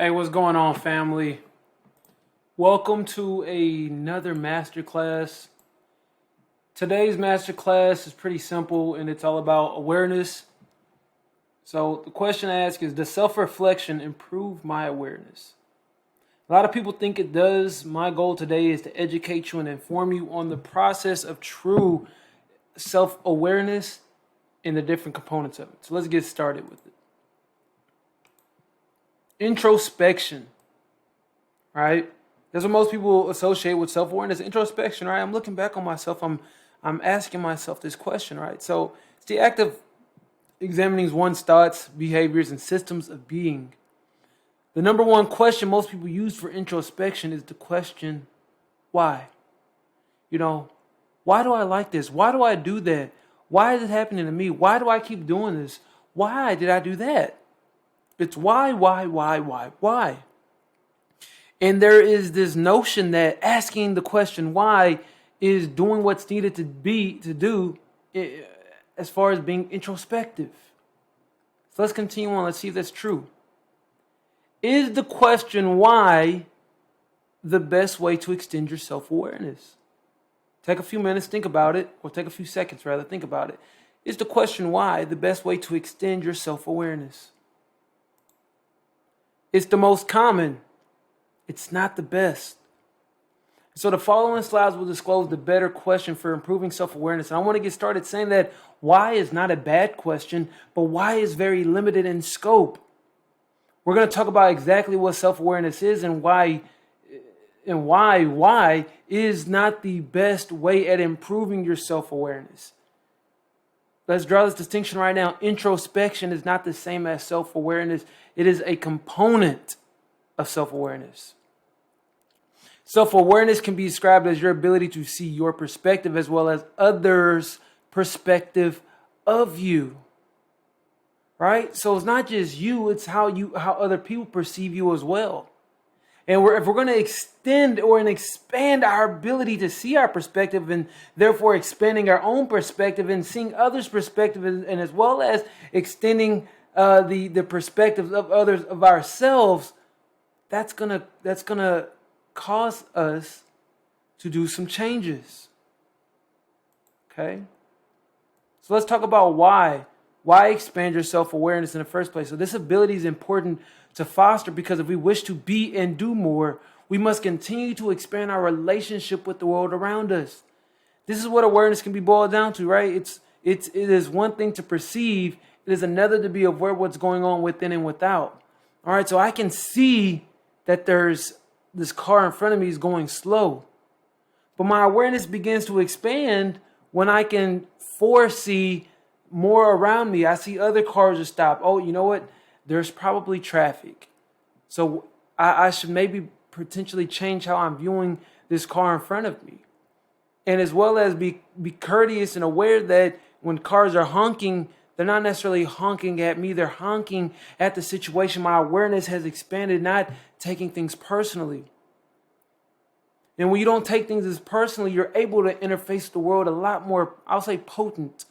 Hey, what's going on, family? Welcome to another masterclass. Today's masterclass is pretty simple and it's all about awareness. So the question I ask is, does self-reflection improve my awareness? A lot of people think it does. My goal today is to educate you and inform you on the process of true self-awareness and the different components of it. So let's get started with it. Introspection, right? That's what most people associate with self-awareness. Introspection, right? I'm looking back on myself. I'm asking myself this question, right? So it's the act of examining one's thoughts, behaviors, and systems of being. The number one question most people use for introspection is the question, why? Why do I like this? Why do I do that? Why is it happening to me? Why do I keep doing this? Why did I do that? It's why? And there is this notion that asking the question why is doing what's needed to do as far as being introspective. So let's continue on. Let's see if that's true. Is the question why the best way to extend your self-awareness? Take a few minutes, think about it, or take a few seconds rather, think about it. Is the question why the best way to extend your self-awareness? It's the most common. It's not the best. So the following slides will disclose the better question for improving self-awareness. And I want to get started saying that why is not a bad question, but why is very limited in scope. We're going to talk about exactly what self-awareness is and why is not the best way at improving your self-awareness. Let's draw this distinction right now. Introspection is not the same as self-awareness. It is a component of self-awareness. Self-awareness can be described as your ability to see your perspective as well as others' perspective of you. Right? So it's not just you, it's how other people perceive you as well. And if we're going to extend or expand our ability to see our perspective and therefore expanding our own perspective and seeing others' perspective and as well as extending the perspectives of others of ourselves, that's gonna cause us to do some changes. Okay? So let's talk about why. Why expand your self-awareness in the first place? So this ability is important to foster because if we wish to be and do more, we must continue to expand our relationship with the world around us. This is what awareness can be boiled down to, right? It is one thing to perceive. It is another to be aware of what's going on within and without. All right, so I can see that there's this car in front of me is going slow. But my awareness begins to expand when I can foresee more around me. I see other cars are stopped. Oh, you know what? There's probably traffic. So I should maybe potentially change how I'm viewing this car in front of me. And as well as be courteous and aware that when cars are honking, they're not necessarily honking at me. They're honking at the situation. My awareness has expanded, not taking things personally. And when you don't take things as personally, you're able to interface the world a lot more, I'll say potent.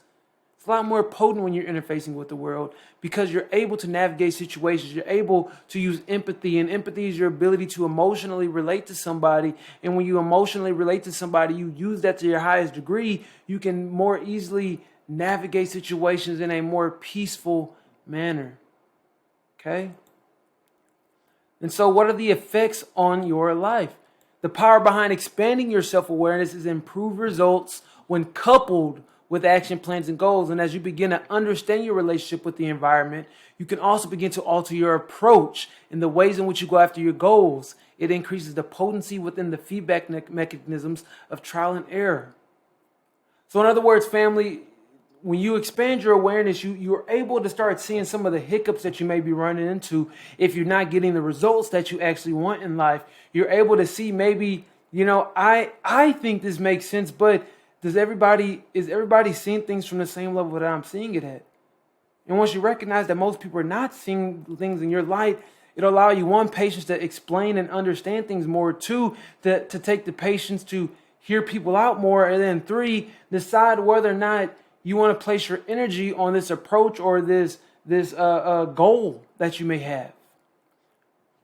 It's a lot more potent when you're interfacing with the world because you're able to navigate situations. You're able to use empathy, and empathy is your ability to emotionally relate to somebody. And when you emotionally relate to somebody, you use that to your highest degree, you can more easily navigate situations in a more peaceful manner. Okay? And so what are the effects on your life? The power behind expanding your self-awareness is improved results when coupled with action plans and goals. And as you begin to understand your relationship with the environment, you can also begin to alter your approach in the ways in which you go after your goals. It increases the potency within the feedback mechanisms of trial and error. So in other words, family, when you expand your awareness, you're able to start seeing some of the hiccups that you may be running into if you're not getting the results that you actually want in life. You're able to see maybe, I think this makes sense, but is everybody seeing things from the same level that I'm seeing it at? And once you recognize that most people are not seeing things in your light, it'll allow you, one, patience to explain and understand things more, two, to take the patience to hear people out more, and then three, decide whether or not you want to place your energy on this approach or this goal that you may have.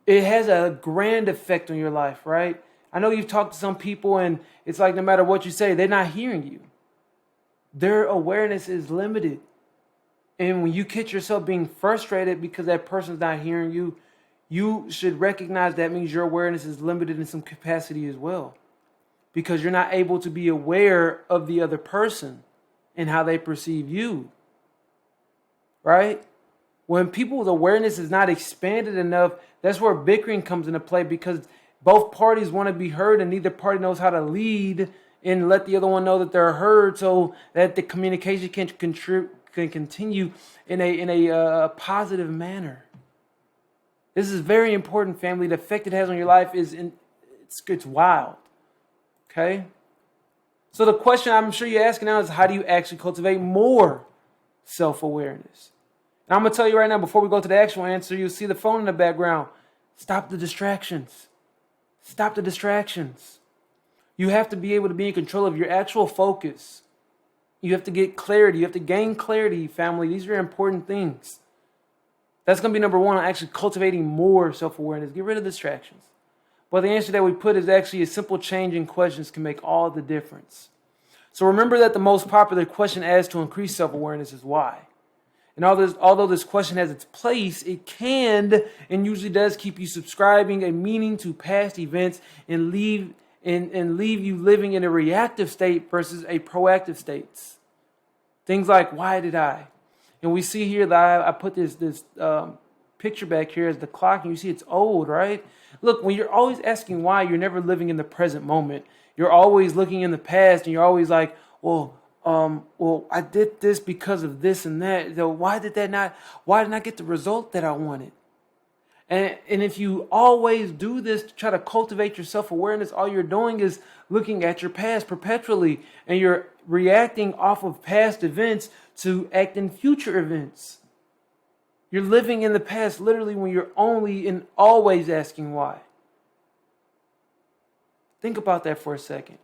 it has a grand effect on your life, right? I know you've talked to some people and it's like no matter what you say, they're not hearing you. Their awareness is limited. And when you catch yourself being frustrated because that person's not hearing you, you should recognize that means your awareness is limited in some capacity as well. Because you're not able to be aware of the other person and how they perceive you. Right? When people's awareness is not expanded enough, that's where bickering comes into play, because both parties want to be heard and neither party knows how to lead and let the other one know that they're heard, so that the communication can continue in a positive manner. This is very important, family. The effect it has on your life it's wild. Okay? So the question I'm sure you're asking now is, how do you actually cultivate more self-awareness? And I'm going to tell you right now, before we go to the actual answer, you'll see the phone in the background. Stop the distractions. Stop the distractions. You have to be able to be in control of your actual focus. You have to get clarity. You have to gain clarity, family. These are important things. That's going to be number one on actually cultivating more self-awareness. Get rid of distractions. But the answer that we put is actually a simple change in questions can make all the difference. So remember that the most popular question asked to increase self-awareness is why. And although this question has its place, it can and usually does keep you subscribing a meaning to past events and leave you living in a reactive state versus a proactive state. Things like, why did I? And we see here that I put this picture back here as the clock, and you see it's old, right? Look, when you're always asking why, you're never living in the present moment. You're always looking in the past, and you're always like, well, I did this because of this and that. So why didn't I get the result that I wanted? And if you always do this to try to cultivate your self-awareness, all you're doing is looking at your past perpetually, and you're reacting off of past events to act in future events. You're living in the past literally when you're only and always asking why. Think about that for a second.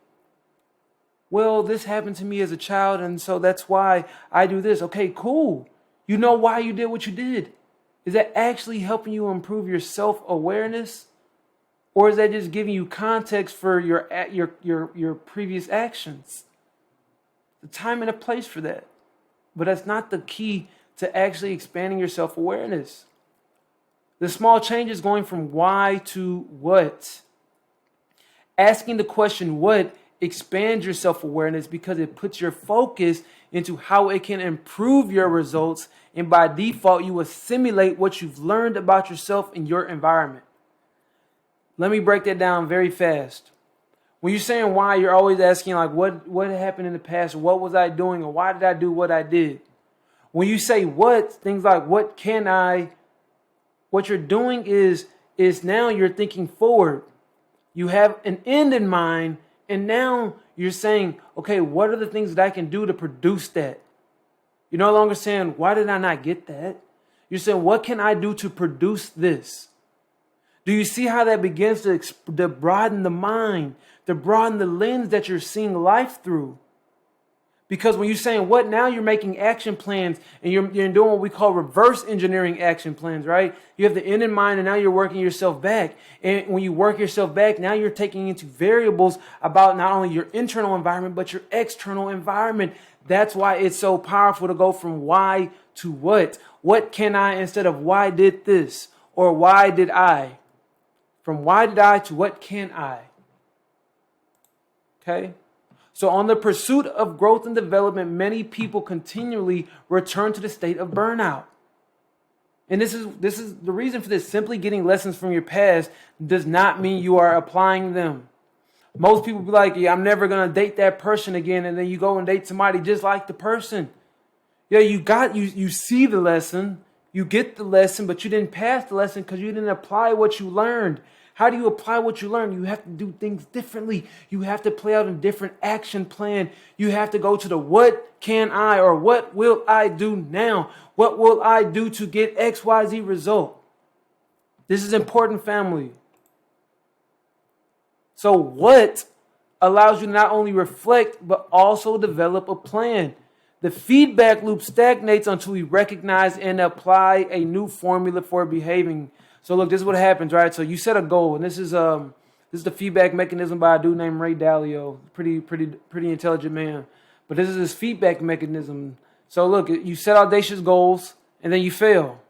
Well, this happened to me as a child, and so that's why I do this. Okay, cool. You know why you did what you did. Is that actually helping you improve your self-awareness? Or is that just giving you context for your previous actions? The time and a place for that. But that's not the key to actually expanding your self-awareness. The small change is going from why to what. Asking the question what expands your self-awareness because it puts your focus into how it can improve your results, and by default you assimilate what you've learned about yourself in your environment. Let me break that down very fast. When you're saying why, you're always asking like what happened in the past, or what was I doing, or why did I do what I did? When you say what, things like what can I, what you're doing is now you're thinking forward. You have an end in mind, and now you're saying, okay, what are the things that I can do to produce that? You're no longer saying, why did I not get that? You're saying, what can I do to produce this? Do you see how that begins to broaden the mind, to broaden the lens that you're seeing life through? Because when you're saying what, now you're making action plans, and you're doing what we call reverse engineering action plans, right? You have the end in mind, and now you're working yourself back. And when you work yourself back, now you're taking into variables about not only your internal environment, but your external environment. That's why it's so powerful to go from why to what. What can I instead of why did this or why did I? From why did I to what can I? Okay? So on the pursuit of growth and development, many people continually return to the state of burnout. And this is the reason for this. Simply getting lessons from your past does not mean you are applying them. Most people be like, yeah, I'm never going to date that person again. And then you go and date somebody just like the person. Yeah, you see the lesson, you get the lesson, but you didn't pass the lesson because you didn't apply what you learned. How do you apply what you learn? You have to do things differently. You have to play out a different action plan. You have to go to the what can I, or what will I do now? What will I do to get XYZ result? This is important, family. So what allows you to not only reflect, but also develop a plan. The feedback loop stagnates until we recognize and apply a new formula for behaving. So look, this is what happens, right? So you set a goal, and this is the feedback mechanism by a dude named Ray Dalio, pretty intelligent man. But this is his feedback mechanism. So look, you set audacious goals, and then you fail.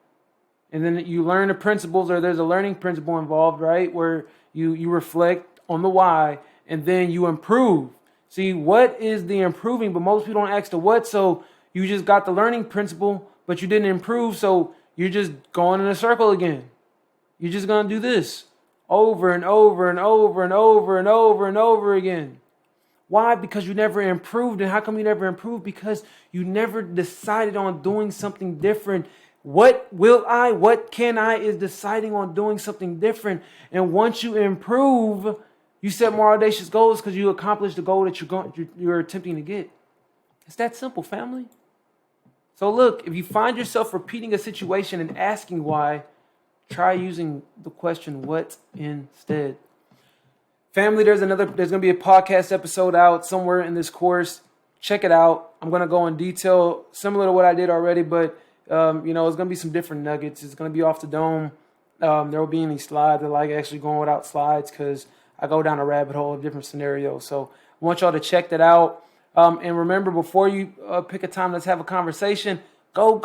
And then you learn the principles, or there's a learning principle involved, right? Where you reflect on the why, and then you improve. See, what is the improving? But most people don't ask the what. So you just got the learning principle, but you didn't improve. So you're just going in a circle again. You're just going to do this over and over and over and over and over and over again. Why? Because you never improved. And how come you never improved? Because you never decided on doing something different. What can I is deciding on doing something different. And once you improve, you set more audacious goals because you accomplish the goal that you're attempting to get. It's that simple, family. So look, if you find yourself repeating a situation and asking why, try using the question what instead. Family, there's going to be a podcast episode out somewhere in this course. Check it out. I'm going to go in detail similar to what I did already, but it's going to be some different nuggets. It's going to be off the dome. There will be any slides. I like actually going without slides because I go down a rabbit hole of different scenarios. So I want y'all to check that out. And remember, before you pick a time, let's have a conversation. Go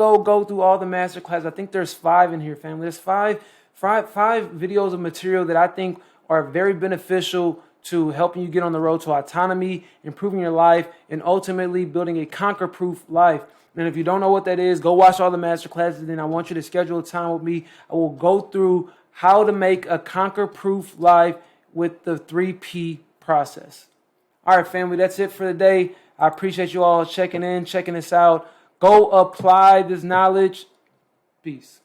through all the master classes. I think there's 5 in here, family. There's five videos of material that I think are very beneficial to helping you get on the road to autonomy, improving your life, and ultimately building a conquer-proof life. And if you don't know what that is, go watch all the master classes. Then I want you to schedule a time with me. I will go through how to make a conquer-proof life with the 3P process. All right, family, that's it for the day. I appreciate you all checking this out. Go apply this knowledge. Peace.